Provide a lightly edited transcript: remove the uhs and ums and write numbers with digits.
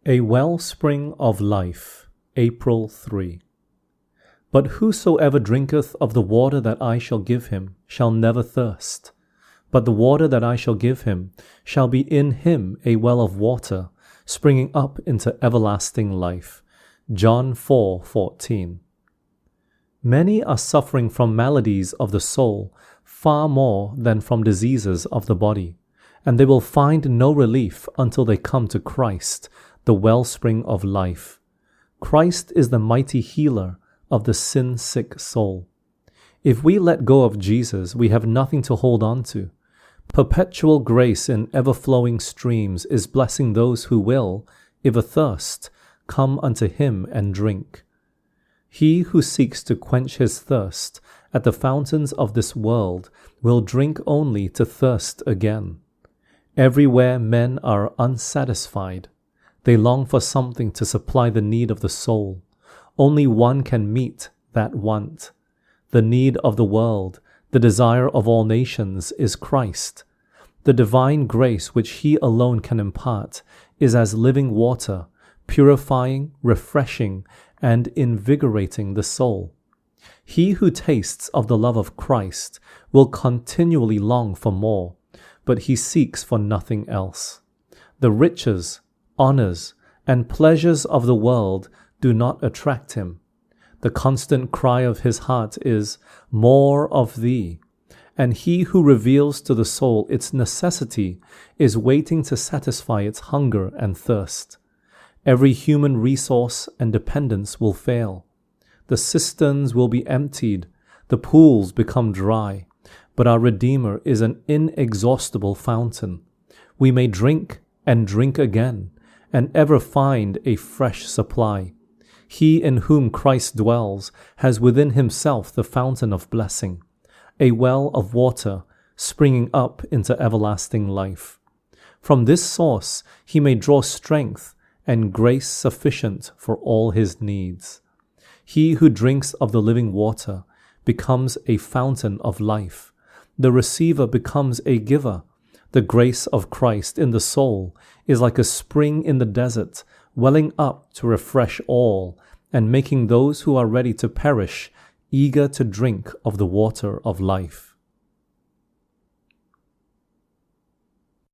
A Wellspring of Life, April 3. But whosoever drinketh of the water that I shall give him shall never thirst. But the water that I shall give him shall be in him a well of water, springing up into everlasting life. John 4:14. Many are suffering from maladies of the soul far more than from diseases of the body, and they will find no relief until they come to Christ, the wellspring of life. Christ is the mighty healer of the sin-sick soul. If we let go of Jesus, we have nothing to hold on to. Perpetual grace in ever-flowing streams is blessing those who will, if athirst, come unto him and drink. He who seeks to quench his thirst at the fountains of this world will drink only to thirst again. Everywhere men are unsatisfied. They long for something to supply the need of the soul. Only one can meet that want. The need of the world, the desire of all nations, is Christ. The divine grace which he alone can impart is as living water, purifying, refreshing, and invigorating the soul. He who tastes of the love of Christ will continually long for more, but he seeks for nothing else. The riches, honors, and pleasures of the world do not attract him. The constant cry of his heart is, "More of thee," and he who reveals to the soul its necessity is waiting to satisfy its hunger and thirst. Every human resource and dependence will fail. The cisterns will be emptied, the pools become dry, but our Redeemer is an inexhaustible fountain. We may drink and drink again, and ever find a fresh supply. He in whom Christ dwells has within himself the fountain of blessing, a well of water springing up into everlasting life. From this source he may draw strength and grace sufficient for all his needs. He who drinks of the living water becomes a fountain of life. The receiver becomes a giver. The grace of Christ in the soul is like a spring in the desert, welling up to refresh all, and making those who are ready to perish eager to drink of the water of life.